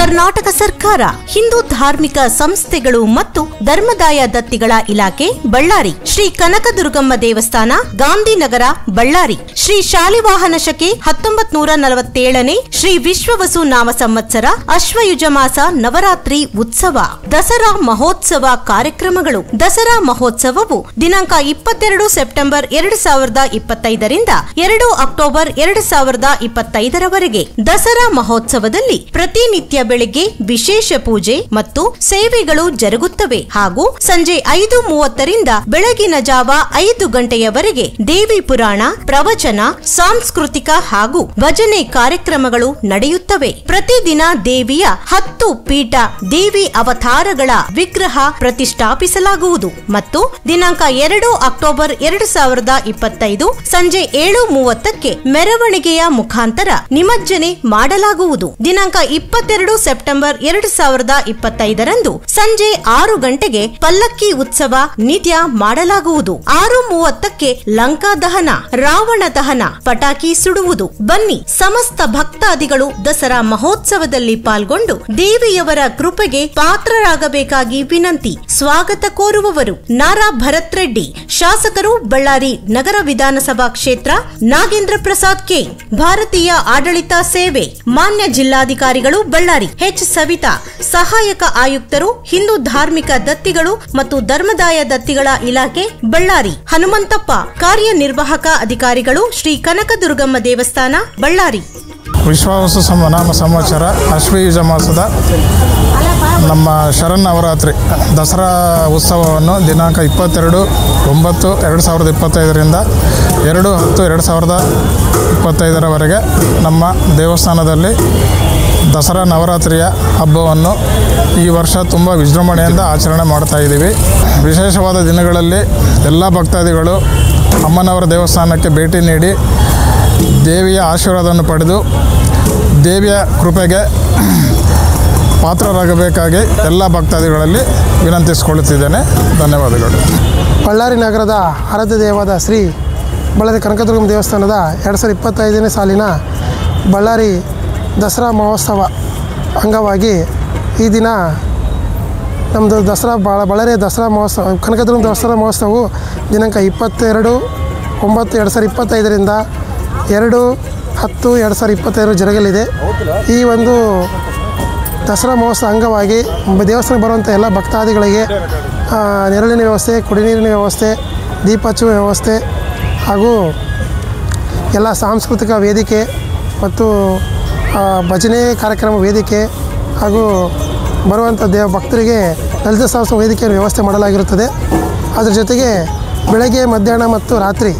ಕರ್ನಾಟಕ ಸರ್ಕಾರ, ಹಿಂದೂ ಧಾರ್ಮಿಕ ಸಂಸ್ಥೆಗಳು ಮತ್ತು ಧರ್ಮದಾಯ ದತ್ತಿಗಳ ಇಲಾಖೆ ಬಳ್ಳಾರಿ, ಶ್ರೀ ಕನಕದುರ್ಗಮ್ಮ ದೇವಸ್ಥಾನ ಗಾಂಧಿನಗರ ಬಳ್ಳಾರಿ, ಶ್ರೀ ಶಾಲಿವಾಹನ ಶಕೆ 1947ನೇ ಶ್ರೀ ವಿಶ್ವವಸು ನಾಮ ಸಂವತ್ಸರ ಅಶ್ವಯುಜ ಮಾಸ ನವರಾತ್ರಿ ಉತ್ಸವ, ದಸರಾ ಮಹೋತ್ಸವ ಕಾರ್ಯಕ್ರಮಗಳು. ದಸರಾ ಮಹೋತ್ಸವವು ದಿನಾಂಕ 22 ಸೆಪ್ಟೆಂಬರ್ 2025ರಿಂದ 2 ಅಕ್ಟೋಬರ್ 2025ರವರೆಗೆ. ದಸರಾ ಮಹೋತ್ಸವದಲ್ಲಿ ಪ್ರತಿನಿತ್ಯ ಬೆಳಿಗ್ಗೆ ವಿಶೇಷ ಪೂಜೆ ಮತ್ತು ಸೇವೆಗಳು ಜರುಗುತ್ತವೆ ಹಾಗೂ ಸಂಜೆ 5:30ರಿಂದ ಬೆಳಗಿನ ಜಾವ 5 ಗಂಟೆಯವರೆಗೆ ದೇವಿ ಪುರಾಣ, ಪ್ರವಚನ, ಸಾಂಸ್ಕೃತಿಕ ಹಾಗೂ ಭಜನೆ ಕಾರ್ಯಕ್ರಮಗಳು ನಡೆಯುತ್ತವೆ. ಪ್ರತಿದಿನ ದೇವಿಯ 10 ಪೀಠ ದೇವಿ ಅವತಾರಗಳ ವಿಗ್ರಹ ಪ್ರತಿಷ್ಠಾಪಿಸಲಾಗುವುದು ಮತ್ತು ದಿನಾಂಕ 2 ಅಕ್ಟೋಬರ್ 2025 ಸಂಜೆ 7:30ಕ್ಕೆ ಮೆರವಣಿಗೆಯ ಮುಖಾಂತರ ನಿಮಜ್ಜನೆ ಮಾಡಲಾಗುವುದು. ದಿನಾಂಕ 22 ಸೆಪ್ಟೆಂಬರ್ 2025ರಂದು ಸಂಜೆ 6 ಗಂಟೆಗೆ ಪಲ್ಲಕ್ಕಿ ಉತ್ಸವ ನಿತ್ಯ ಮಾಡಲಾಗುವುದು. 6:30ಕ್ಕೆ ಲಂಕಾ ದಹನ, ರಾವಣ ದಹನ, ಪಟಾಕಿ ಸುಡುವುದು. ಬನ್ನಿ, ಸಮಸ್ತ ಭಕ್ತಾದಿಗಳು ದಸರಾ ಮಹೋತ್ಸವದಲ್ಲಿ ಪಾಲ್ಗೊಂಡು ದೇವಿಯವರ ಕೃಪೆಗೆ ಪಾತ್ರರಾಗಬೇಕಾಗಿ ವಿನಂತಿ. ಸ್ವಾಗತ ಕೋರುವವರು ನಾರಾ ಭರತ್ ರೆಡ್ಡಿ, ಶಾಸಕರು, ಬಳ್ಳಾರಿ ನಗರ ವಿಧಾನಸಭಾ ಕ್ಷೇತ್ರ, ನಾಗೇಂದ್ರ ಪ್ರಸಾದ್ ಕೆ, ಭಾರತೀಯ ಆಡಳಿತ ಸೇವೆ, ಮಾನ್ಯ ಜಿಲ್ಲಾಧಿಕಾರಿಗಳು ಬಳ್ಳಾರಿ ಎಚ್ ಸವಿತಾ, ಸಹಾಯಕ ಆಯುಕ್ತರು, ಹಿಂದೂ ಧಾರ್ಮಿಕ ದತ್ತಿಗಳು ಮತ್ತು ಧರ್ಮದಾಯ ದತ್ತಿಗಳ ಇಲಾಖೆ ಬಳ್ಳಾರಿ ಹನುಮಂತಪ್ಪ, ಕಾರ್ಯನಿರ್ವಾಹಕ ಅಧಿಕಾರಿಗಳು, ಶ್ರೀ ಕನಕದುರ್ಗಮ್ಮ ದೇವಸ್ಥಾನ ಬಳ್ಳಾರಿ. ವಿಶ್ವವಸು ನಾಮ ಸಂವತ್ಸರ ಅಶ್ವಯುಜ ಮಾಸದ ನಮ್ಮ ಶರನ್ನವರಾತ್ರಿ ದಸರಾ ಉತ್ಸವವನ್ನು ದಿನಾಂಕ 22/9/2025ರಿಂದ 2/10/2025ರವರೆಗೆ ನಮ್ಮ ದೇವಸ್ಥಾನದಲ್ಲಿ ದಸರಾ ನವರಾತ್ರಿಯ ಹಬ್ಬವನ್ನು ಈ ವರ್ಷ ತುಂಬ ವಿಜೃಂಭಣೆಯಿಂದ ಆಚರಣೆ ಮಾಡ್ತಾ ಇದ್ದೀವಿ. ವಿಶೇಷವಾದ ದಿನಗಳಲ್ಲಿ ಎಲ್ಲ ಭಕ್ತಾದಿಗಳು ಅಮ್ಮನವರ ದೇವಸ್ಥಾನಕ್ಕೆ ಭೇಟಿ ನೀಡಿ ದೇವಿಯ ಆಶೀರ್ವಾದವನ್ನು ಪಡೆದು ದೇವಿಯ ಕೃಪೆಗೆ ಪಾತ್ರರಾಗಬೇಕಾಗಿ ಎಲ್ಲ ಭಕ್ತಾದಿಗಳಲ್ಲಿ ವಿನಂತಿಸಿಕೊಳ್ಳುತ್ತಿದ್ದೇನೆ. ಧನ್ಯವಾದಗಳು. ಬಳ್ಳಾರಿ ನಗರದ ಆರಾಧ್ಯ ದೇವವಾದ ಶ್ರೀ ಬಳ್ಳಾರಿ ಕನಕದುರ್ಗಮ್ಮ ದೇವಸ್ಥಾನದ 2025ನೇ ಸಾಲಿನ ಬಳ್ಳಾರಿ ದಸರಾ ಮಹೋತ್ಸವ ಅಂಗವಾಗಿ ಈ ದಿನ ನಮ್ಮದು ದಸರಾ ಬಳ್ಳಾರಿ ದಸರಾ ಮಹೋತ್ಸವ ಕನಕದುರ್ಗಮ್ಮ ದಸರಾ ಮಹೋತ್ಸವವು ದಿನಾಂಕ 22/9/2025ರಿಂದ 2/10/2025 ಜರುಗಲಿದೆ. ಈ ಒಂದು ದಸರಾ ಮಹೋತ್ಸವ ಅಂಗವಾಗಿ ದೇವಸ್ಥಾನಕ್ಕೆ ಬರುವಂಥ ಎಲ್ಲ ಭಕ್ತಾದಿಗಳಿಗೆ ನೆರಳಿನ ವ್ಯವಸ್ಥೆ, ಕುಡಿನೀರಿನ ವ್ಯವಸ್ಥೆ, ದೀಪ ಹಚ್ಚುವ ವ್ಯವಸ್ಥೆ ಹಾಗೂ ಎಲ್ಲ ಸಾಂಸ್ಕೃತಿಕ ವೇದಿಕೆ ಮತ್ತು ಭಜನೆ ಕಾರ್ಯಕ್ರಮ ವೇದಿಕೆ ಹಾಗೂ ಬರುವಂಥ ಭಕ್ತರಿಗೆ ಲಲಿತ ಸಹಸ್ರ ವೇದಿಕೆಯನ್ನು ವ್ಯವಸ್ಥೆ ಮಾಡಲಾಗಿರುತ್ತದೆ. ಅದರ ಜೊತೆಗೆ ಬೆಳಗ್ಗೆ, ಮಧ್ಯಾಹ್ನ ಮತ್ತು ರಾತ್ರಿ,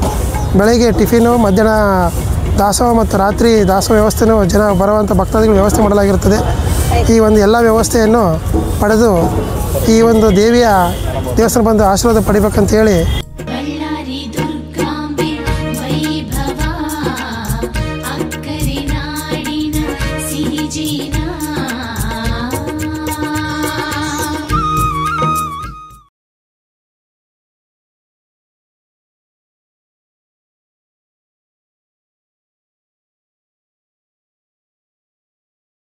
ಬೆಳಗ್ಗೆ ಟಿಫಿನು, ಮಧ್ಯಾಹ್ನ ದಾಸೋಹ ಮತ್ತು ರಾತ್ರಿ ದಾಸೋಹ ವ್ಯವಸ್ಥೆಯೂ ಬರುವಂಥ ಭಕ್ತಾದಿಗಳು ವ್ಯವಸ್ಥೆ ಮಾಡಲಾಗಿರುತ್ತದೆ. ಈ ಒಂದು ಎಲ್ಲ ವ್ಯವಸ್ಥೆಯನ್ನು ಪಡೆದು ಈ ಒಂದು ದೇವಿಯ ದೇವಸ್ಥಾನ ಬಂದು ಆಶೀರ್ವಾದ ಪಡಿಬೇಕಂತೇಳಿ